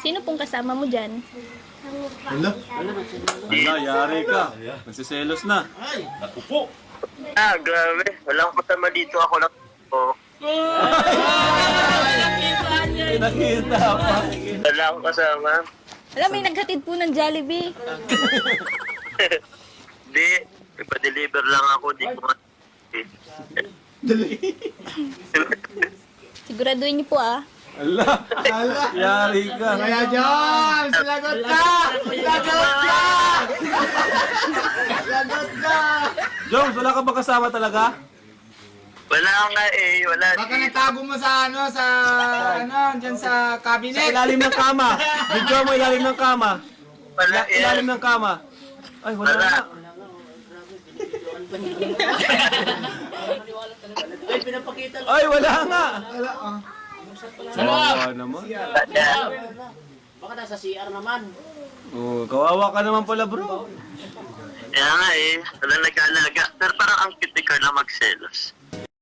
Sino pong kasama mo dyan? Hala, yari ka. Nagsiselos na. Naku po. Grabe. Walang kasama dito. Ako lang. Oh. Nakita pa. Wala akong kasama. Alam, may naghatid po ng Jollibee. Hindi. Ipa-deliver lang ako. Di ko Siguraduhin niyo po ah. Ala, yari ka. Kaya Jones, lagot ka! Lagot ka! Lagot ka! Jones, wala ka ba kasama talaga? Wala nga eh. Wala. Baka natago mo sa dyan sa Sa cabinet. ilalim ng kama. Video mo ilalim ng kama. Wala Ilalim yan. ng kama. Ay, wala Wala. na. Ay, wala nga. Kawawa naman. Baka nasa CR naman. Oh, kawawa ka naman pala, bro. Kaya nga eh. Wala nag-aalaga. Pero parang ang cute ni Carla magselos.